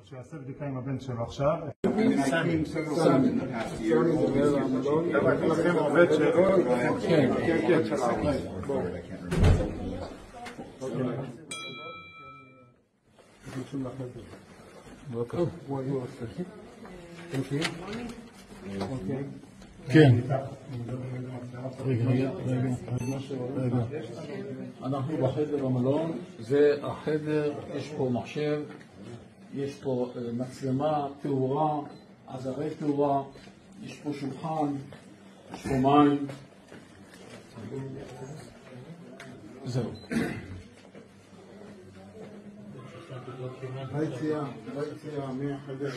שיעשה בדיקה עם הבן שלו עכשיו. לכם עובד שלו. כן, כן. רגע. אנחנו בחדר המלון, זה החדר, יש פה מחשב, יש פה מצלמה, תאורה, עזרי תאורה, יש פה שולחן, יש פה מים. זהו. ביציאה מהחדר.